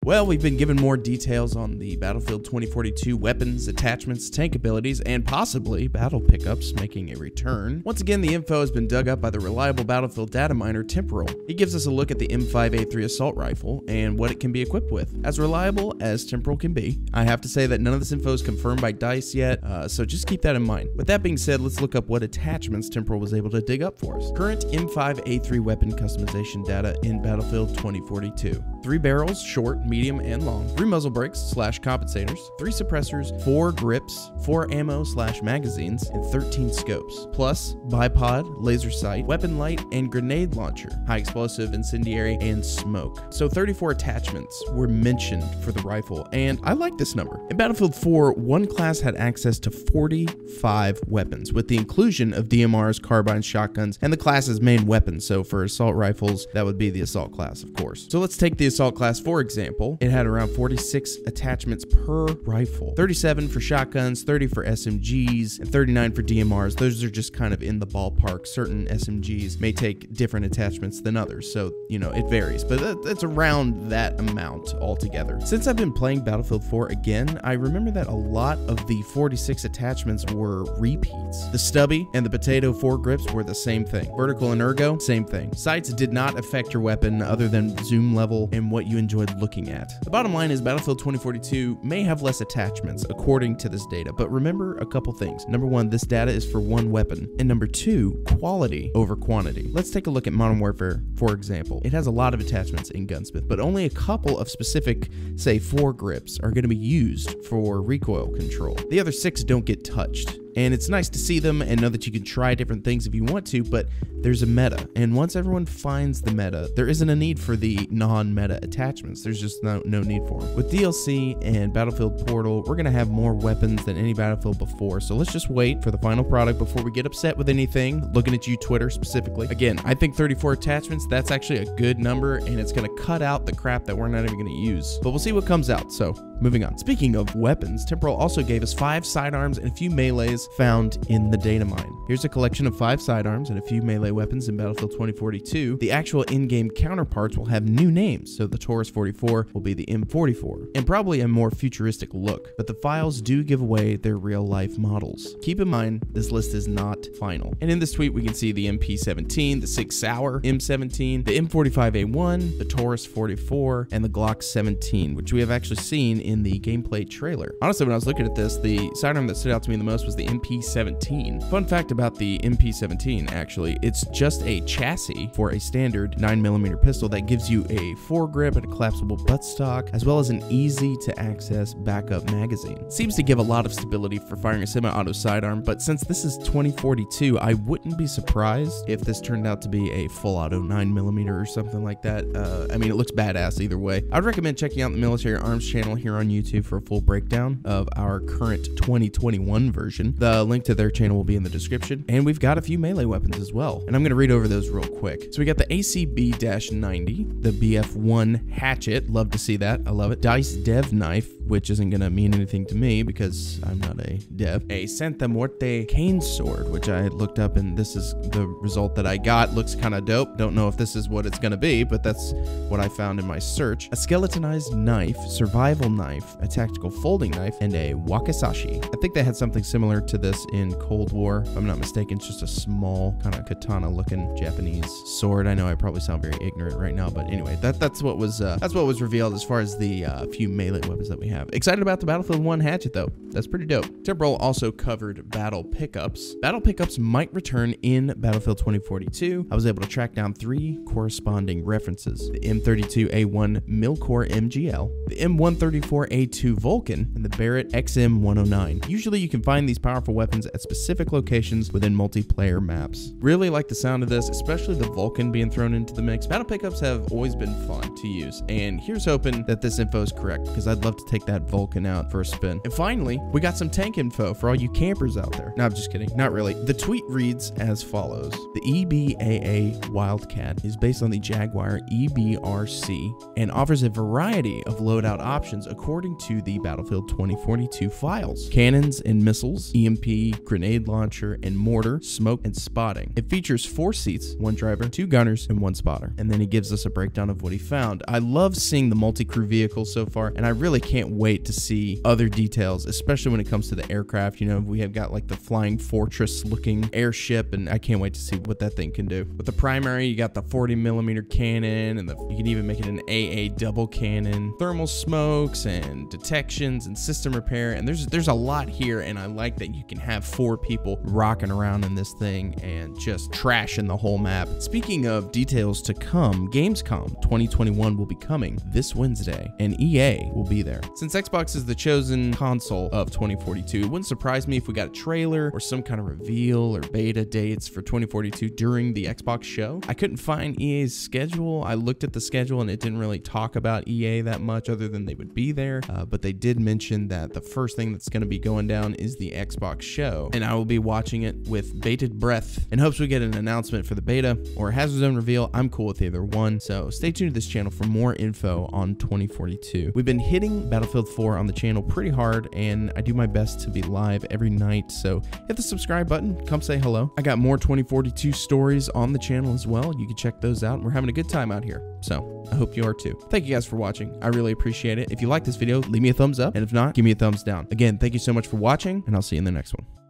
Well, we've been given more details on the Battlefield 2042 weapons, attachments, tank abilities, and possibly battle pickups making a return. Once again, the info has been dug up by the reliable Battlefield data miner Temporal. He gives us a look at the M5A3 assault rifle and what it can be equipped with. As reliable as Temporal can be, I have to say that none of this info is confirmed by DICE yet, so just keep that in mind. With that being said, let's look up what attachments Temporal was able to dig up for us. Current M5A3 weapon customization data in Battlefield 2042. 3 barrels, short, medium, and long. 3 muzzle brakes / compensators. 3 suppressors, 4 grips, 4 ammo / magazines, and 13 scopes. Plus, bipod, laser sight, weapon light, and grenade launcher. High explosive, incendiary, and smoke. So 34 attachments were mentioned for the rifle, and I like this number. In Battlefield 4, one class had access to 45 weapons, with the inclusion of DMRs, carbines, shotguns, and the class's main weapons. So for assault rifles, that would be the assault class, of course. So let's take the assault class for example. It had around 46 attachments per rifle. 37 for shotguns, 30 for SMGs, and 39 for DMRs. Those are just kind of in the ballpark. Certain SMGs may take different attachments than others, so, you know, it varies, but it's around that amount altogether. Since I've been playing Battlefield 4 again, I remember that a lot of the 46 attachments were repeats. The stubby and the potato foregrips were the same thing. Vertical and ergo, same thing. Sights did not affect your weapon other than zoom level and what you enjoyed looking at. The bottom line is Battlefield 2042 may have less attachments according to this data, but remember a couple things. Number one, this data is for one weapon, and number two, quality over quantity. Let's take a look at Modern Warfare, for example. It has a lot of attachments in Gunsmith, but only a couple of specific, say, foregrips are going to be used for recoil control. The other 6 don't get touched. And it's nice to see them and know that you can try different things if you want to, but there's a meta. And once everyone finds the meta, there isn't a need for the non-meta attachments. There's just no need for them. With DLC and Battlefield Portal, we're going to have more weapons than any Battlefield before. So let's just wait for the final product before we get upset with anything. Looking at you, Twitter, specifically. Again, I think 34 attachments, that's actually a good number, and it's going to cut out the crap that we're not even going to use. But we'll see what comes out. So moving on. Speaking of weapons, Temporal also gave us 5 sidearms and a few melees found in the data mine. Here's a collection of 5 sidearms and a few melee weapons in Battlefield 2042. The actual in-game counterparts will have new names, so the Taurus 44 will be the M44, and probably a more futuristic look, but the files do give away their real-life models. Keep in mind, this list is not final. And in this tweet, we can see the MP17, the Sig Sauer M17, the M45A1, the Taurus 44, and the Glock 17, which we have actually seen in the gameplay trailer. Honestly, when I was looking at this, the sidearm that stood out to me the most was the MP17. Fun fact about the MP17, actually, it's just a chassis for a standard 9mm pistol that gives you a foregrip and a collapsible buttstock, as well as an easy-to-access backup magazine. Seems to give a lot of stability for firing a semi-auto sidearm, but since this is 2042, I wouldn't be surprised if this turned out to be a full-auto 9mm or something like that. I mean, it looks badass either way. I'd recommend checking out the Military Arms channel here on YouTube for a full breakdown of our current 2021 version. The link to their channel will be in the description, and we've got a few melee weapons as well, and I'm going to read over those real quick. So we got the ACB-90, the BF1 hatchet, love to see that, I love it. Dice Dev knife, which isn't going to mean anything to me because I'm not a dev. A Santa Muerte cane sword, which I looked up, and this is the result that I got. Looks kind of dope. Don't know if this is what it's going to be, but that's what I found in my search. A skeletonized knife, survival knife, a tactical folding knife, and a wakizashi. I think they had something similar to this in Cold War, if I'm not mistaken. It's just a small kind of katana looking Japanese sword. I know I probably sound very ignorant right now, but anyway, that's what was revealed as far as the few melee weapons that we have. Excited about the Battlefield 1 hatchet though. That's pretty dope. Temporal also covered battle pickups. Battle pickups might return in Battlefield 2042. I was able to track down 3 corresponding references: the M32A1 Milcore MGL, the M134A2 Vulcan, and the Barrett XM109. Usually you can find these powerful weapons at specific locations within multiplayer maps. Really like the sound of this, especially the Vulcan being thrown into the mix. Battle pickups have always been fun to use, and here's hoping that this info is correct, because I'd love to take that Vulcan out for a spin. And finally, we got some tank info for all you campers out there. No, I'm just kidding. Not really. The tweet reads as follows. The EBAA Wildcat is based on the Jaguar EBRC and offers a variety of loadout options according to the Battlefield 2042 files. Cannons and missiles, EMP, grenade launcher, and mortar, smoke, and spotting. It features 4 seats, 1 driver, 2 gunners, and 1 spotter. And then he gives us a breakdown of what he found. I love seeing the multi-crew vehicles so far, and I really can't wait to see other details, especially when it comes to the aircraft. You know, we have got like the flying fortress looking airship, and I can't wait to see what that thing can do. With the primary, you got the 40mm cannon, and you can even make it an AA double cannon, thermal smokes, and detections, and system repair, and there's a lot here, and I like that you can have 4 people rocking around in this thing and just trashing the whole map. Speaking of details to come, Gamescom 2021 will be coming this Wednesday, and EA will be there. Since Xbox is the chosen console of 2042, it wouldn't surprise me if we got a trailer or some kind of reveal or beta dates for 2042 during the Xbox show. I couldn't find EA's schedule. I looked at the schedule and it didn't really talk about EA that much other than they would be there, but they did mention that the first thing that's going to be going down is the Xbox show, and I will be watching it with bated breath in hopes we get an announcement for the beta or a Hazard Zone reveal. I'm cool with either one, so stay tuned to this channel for more info on 2042. We've been hitting Battlefield 4 on the channel pretty hard, and I do my best to be live every night, so hit the subscribe button, come say hello. I got more 2042 stories on the channel as well. You can check those out, and we're having a good time out here, so I hope you are too. Thank you guys for watching. I really appreciate it. If you like this video, leave me a thumbs up, and if not, give me a thumbs down. Again, thank you so much for watching, and I'll see you in the next one.